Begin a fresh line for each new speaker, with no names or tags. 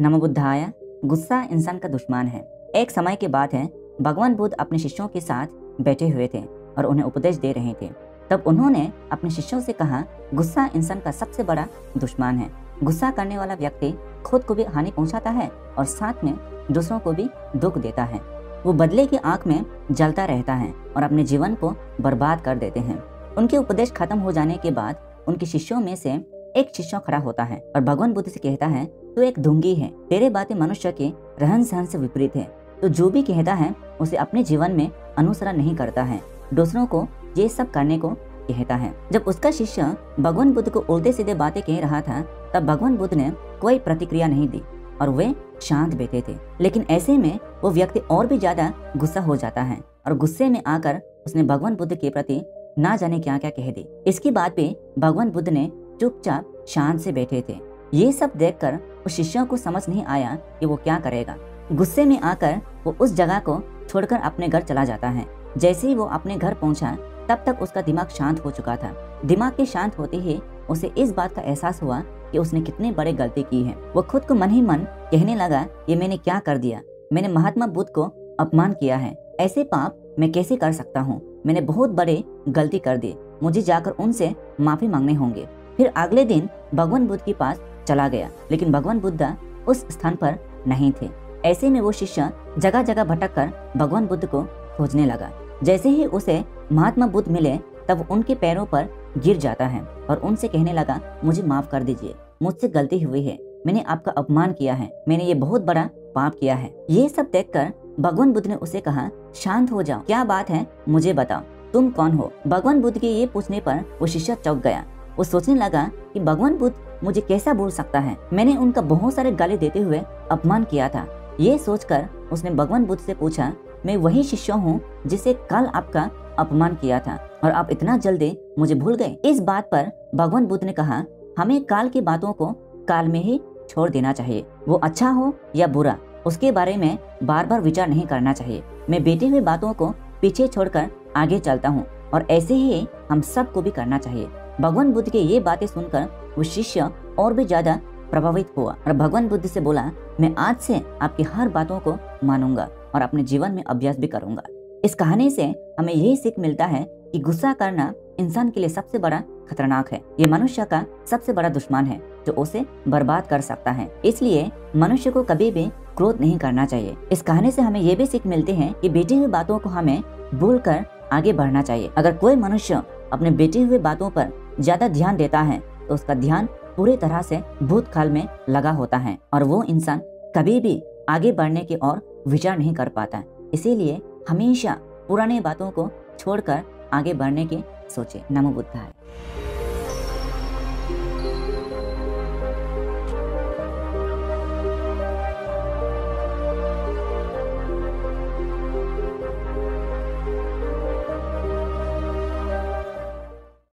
नमो बुद्धाय। गुस्सा इंसान का दुश्मन है। एक समय की बात है, भगवान बुद्ध अपने शिष्यों के साथ बैठे हुए थे और उन्हें उपदेश दे रहे थे। तब उन्होंने अपने शिष्यों से कहा, गुस्सा इंसान का सबसे बड़ा दुश्मन है। गुस्सा करने वाला व्यक्ति खुद को भी हानि पहुंचाता है और साथ में दूसरों को भी दुख देता है। वो बदले की आंख में जलता रहता है और अपने जीवन को बर्बाद कर देते हैं। उनके उपदेश खत्म हो जाने के बाद उनके शिष्यों में से एक शिष्य खड़ा होता है और भगवान बुद्ध से कहता है, तू एक ढोंगी है, तेरे बातें मनुष्य के रहन सहन से विपरीत है। तो जो भी कहता है उसे अपने जीवन में अनुसरण नहीं करता है, दूसरों को ये सब करने को कहता है। जब उसका शिष्य भगवान बुद्ध को उल्टे सीधे बातें कह रहा था, तब भगवान बुद्ध ने कोई प्रतिक्रिया नहीं दी और वे शांत बैठे थे। लेकिन ऐसे में वो व्यक्ति और भी ज्यादा गुस्सा हो जाता है और गुस्से में आकर उसने भगवान बुद्ध के प्रति ना जाने क्या क्या कह दी। इसकी बात पे भगवान बुद्ध ने चुपचाप शांत से बैठे थे। ये सब देखकर उस शिष्य को समझ नहीं आया कि वो क्या करेगा। गुस्से में आकर वो उस जगह को छोड़कर अपने घर चला जाता है। जैसे ही वो अपने घर पहुंचा, तब तक उसका दिमाग शांत हो चुका था। दिमाग के शांत होते ही उसे इस बात का एहसास हुआ कि उसने कितनी बड़ी गलती की है। वो खुद को मन ही मन कहने लगा, ये मैंने क्या कर दिया, मैंने महात्मा बुद्ध को अपमान किया है, ऐसे पाप मैं कैसे कर सकता हूँ, मैंने बहुत बड़ी गलती कर दी, मुझे जाकर उनसे माफी मांगने होंगे। फिर अगले दिन भगवान बुद्ध के पास चला गया, लेकिन भगवान बुद्ध उस स्थान पर नहीं थे। ऐसे में वो शिष्य जगह जगह भटक कर भगवान बुद्ध को खोजने लगा। जैसे ही उसे महात्मा बुद्ध मिले, तब उनके पैरों पर गिर जाता है और उनसे कहने लगा, मुझे माफ कर दीजिए, मुझसे गलती हुई है, मैंने आपका अपमान किया है, मैंने ये बहुत बड़ा पाप किया है। ये सब देखकर भगवान बुद्ध ने उसे कहा, शांत हो जाओ, क्या बात है, मुझे बताओ, तुम कौन हो। भगवान बुद्ध के ये पूछने पर वो शिष्य चौंक गया। वो सोचने लगा कि भगवान बुद्ध मुझे कैसा बोल सकता है, मैंने उनका बहुत सारे गाली देते हुए अपमान किया था। ये सोचकर उसने भगवान बुद्ध से पूछा, मैं वही शिष्य हूँ जिसे कल आपका अपमान किया था और आप इतना जल्दी मुझे भूल गए। इस बात पर भगवान बुद्ध ने कहा, हमें काल की बातों को काल में ही छोड़ देना चाहिए। वो अच्छा हो या बुरा, उसके बारे में बार बार विचार नहीं करना चाहिए। मैं बीती हुई बातों को पीछे छोड़कर आगे चलता हूँ और ऐसे ही हम सबको भी करना चाहिए। भगवान बुद्ध के ये बातें सुनकर वो शिष्य और भी ज्यादा प्रभावित हुआ और भगवान बुद्ध से बोला, मैं आज से आपकी हर बातों को मानूंगा और अपने जीवन में अभ्यास भी करूंगा। इस कहानी से हमें यही सीख मिलता है कि गुस्सा करना इंसान के लिए सबसे बड़ा खतरनाक है। ये मनुष्य का सबसे बड़ा दुश्मन है जो उसे बर्बाद कर सकता है। इसलिए मनुष्य को कभी भी क्रोध नहीं करना चाहिए। इस कहानी से हमें ये भी सीख मिलती है कि बीती हुई बातों को हमें भूलकर आगे बढ़ना चाहिए। अगर कोई मनुष्य अपने बीती हुई बातों पर ज्यादा ध्यान देता है तो उसका ध्यान पूरी तरह से भूतकाल में लगा होता है और वो इंसान कभी भी आगे बढ़ने की ओर विचार नहीं कर पाता। इसीलिए हमेशा पुरानी बातों को छोड़कर आगे बढ़ने की सोचे। नमो बुद्धाय।